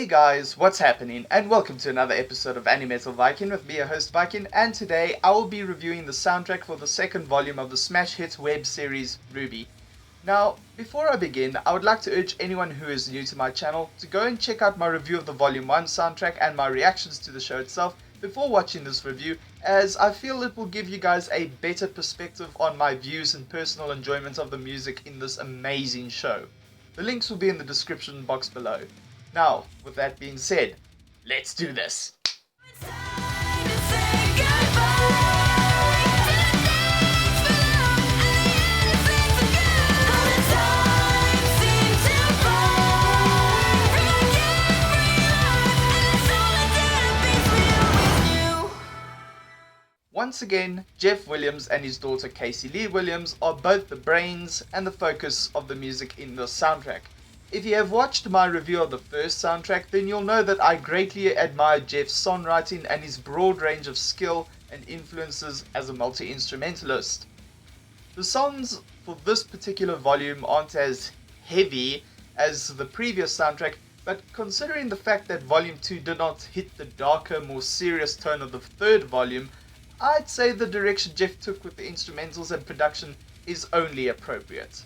Hey guys, what's happening? And welcome to another episode of Animetal Viking with me, your host Viking, and today I will be reviewing the soundtrack for the second volume of the smash hit web series RWBY. Now, before I begin, I would like to urge anyone who is new to my channel to go and check out my review of the Volume 1 soundtrack and my reactions to the show itself before watching this review, as I feel it will give you guys a better perspective on my views and personal enjoyment of the music in this amazing show. The links will be in the description box below. Now, with that being said, let's do this! Once again, Jeff Williams and his daughter Casey Lee Williams are both the brains and the focus of the music in this soundtrack. If you have watched my review of the first soundtrack, then you'll know that I greatly admire Jeff's songwriting and his broad range of skill and influences as a multi-instrumentalist. The songs for this particular volume aren't as heavy as the previous soundtrack, but considering the fact that Volume 2 did not hit the darker, more serious tone of the third volume, I'd say the direction Jeff took with the instrumentals and production is only appropriate.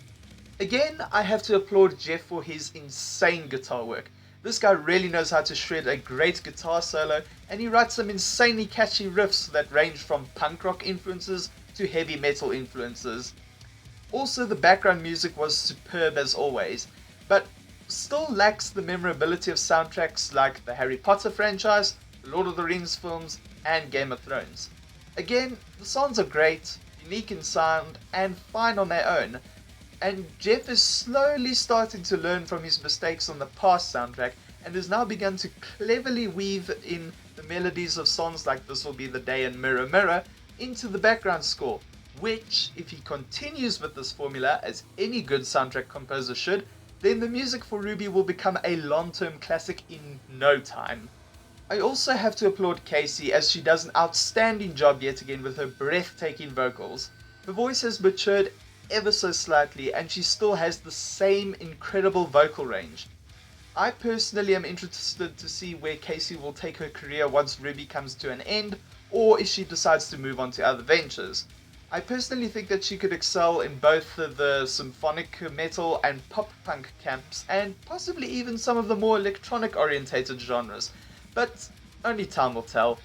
Again, I have to applaud Jeff for his insane guitar work. This guy really knows how to shred a great guitar solo, and he writes some insanely catchy riffs that range from punk rock influences to heavy metal influences. Also, the background music was superb as always, but still lacks the memorability of soundtracks like the Harry Potter franchise, the Lord of the Rings films, and Game of Thrones. Again, the songs are great, unique in sound, and fine on their own. And Jeff is slowly starting to learn from his mistakes on the past soundtrack and has now begun to cleverly weave in the melodies of songs like This Will Be the Day and Mirror Mirror into the background score, which, if he continues with this formula, as any good soundtrack composer should, then the music for RWBY will become a long-term classic in no time. I also have to applaud Casey, as she does an outstanding job yet again with her breathtaking vocals. Her voice has matured ever so slightly, and she still has the same incredible vocal range. I personally am interested to see where Casey will take her career once RWBY comes to an end, or if she decides to move on to other ventures. I personally think that she could excel in both the symphonic metal and pop punk camps, and possibly even some of the more electronic orientated genres, but only time will tell.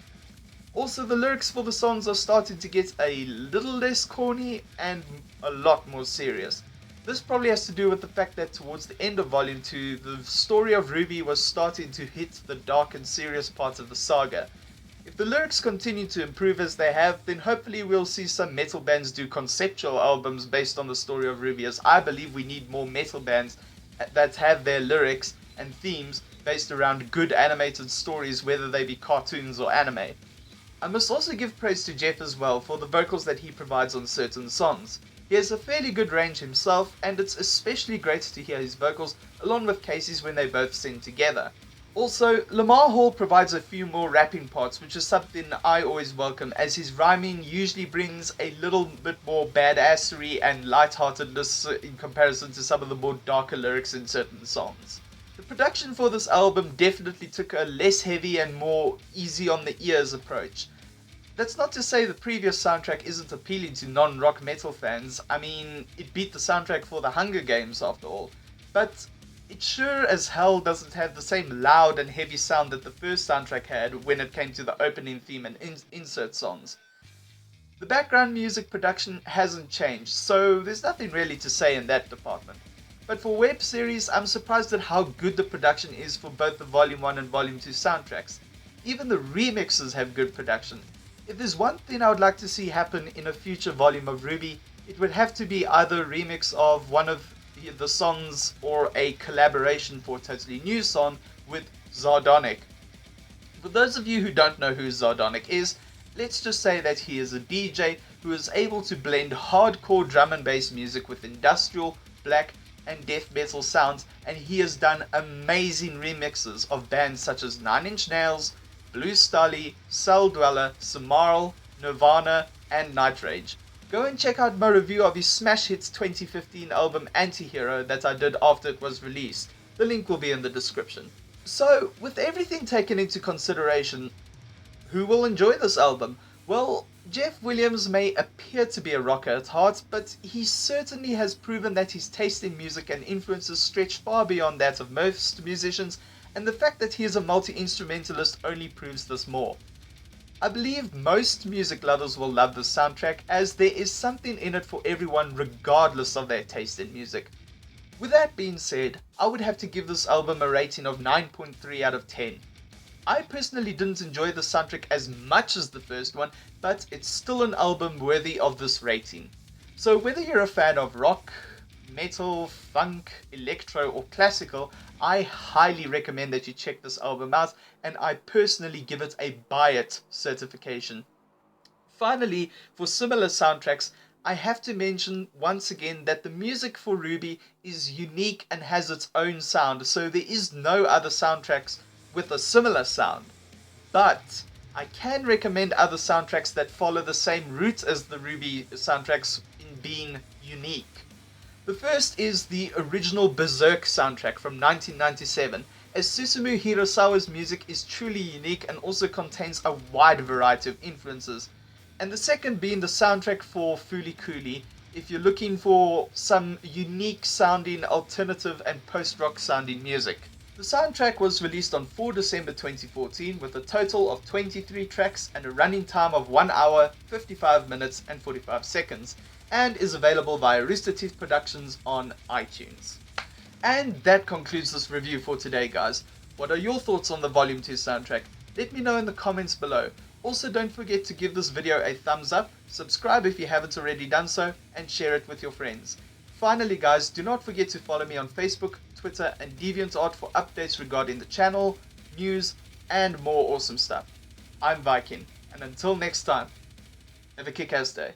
Also, the lyrics for the songs are starting to get a little less corny and a lot more serious. This probably has to do with the fact that towards the end of Volume 2, the story of RWBY was starting to hit the dark and serious parts of the saga. If the lyrics continue to improve as they have, then hopefully we'll see some metal bands do conceptual albums based on the story of RWBY, as I believe we need more metal bands that have their lyrics and themes based around good animated stories, whether they be cartoons or anime. I must also give praise to Jeff as well for the vocals that he provides on certain songs. He has a fairly good range himself, and it's especially great to hear his vocals along with Casey's when they both sing together. Also, Lamar Hall provides a few more rapping parts, which is something I always welcome, as his rhyming usually brings a little bit more badassery and lightheartedness in comparison to some of the more darker lyrics in certain songs. The production for this album definitely took a less heavy and more easy on the ears approach. That's not to say the previous soundtrack isn't appealing to non-rock metal fans. I mean, it beat the soundtrack for the Hunger Games after all. But it sure as hell doesn't have the same loud and heavy sound that the first soundtrack had when it came to the opening theme and insert songs. The background music production hasn't changed, so there's nothing really to say in that department. But for web series, I'm surprised at how good the production is for both the Volume 1 and Volume 2 soundtracks. Even the remixes have good production. If there's one thing I would like to see happen in a future volume of RWBY, it would have to be either a remix of one of the songs or a collaboration for a totally new song with Zardonic. For those of you who don't know who Zardonic is, let's just say that he is a DJ who is able to blend hardcore drum and bass music with industrial, black, and death metal sounds, and he has done amazing remixes of bands such as Nine Inch Nails, Blue Stahli, Cell Dweller, Samara, Nirvana, and Night Rage. Go and check out my review of his smash hits 2015 album Antihero that I did after it was released. The link will be in the description. So, with everything taken into consideration, who will enjoy this album? Well, Jeff Williams may appear to be a rocker at heart, but he certainly has proven that his taste in music and influences stretch far beyond that of most musicians, and the fact that he is a multi-instrumentalist only proves this more. I believe most music lovers will love this soundtrack, as there is something in it for everyone regardless of their taste in music. With that being said, I would have to give this album a rating of 9.3 out of 10. I personally didn't enjoy the soundtrack as much as the first one, but it's still an album worthy of this rating. So whether you're a fan of rock, metal, funk, electro or classical, I highly recommend that you check this album out, and I personally give it a buy it certification. Finally, for similar soundtracks, I have to mention once again that the music for RWBY is unique and has its own sound, so there is no other soundtracks with a similar sound. But I can recommend other soundtracks that follow the same route as the RWBY soundtracks in being unique. The first is the original Berserk soundtrack from 1997, as Susumu Hirasawa's music is truly unique and also contains a wide variety of influences. And the second being the soundtrack for Fooly Cooly, if you're looking for some unique sounding alternative and post-rock sounding music. The soundtrack was released on 4 December 2014 with a total of 23 tracks and a running time of 1 hour, 55 minutes and 45 seconds, and is available via Rooster Teeth Productions on iTunes. And that concludes this review for today, guys. What are your thoughts on the Volume 2 soundtrack? Let me know in the comments below. Also, don't forget to give this video a thumbs up, subscribe if you haven't already done so, and share it with your friends. Finally, guys, do not forget to follow me on Facebook, Twitter, and DeviantArt for updates regarding the channel, news, and more awesome stuff. I'm Viking, and until next time, have a kick-ass day.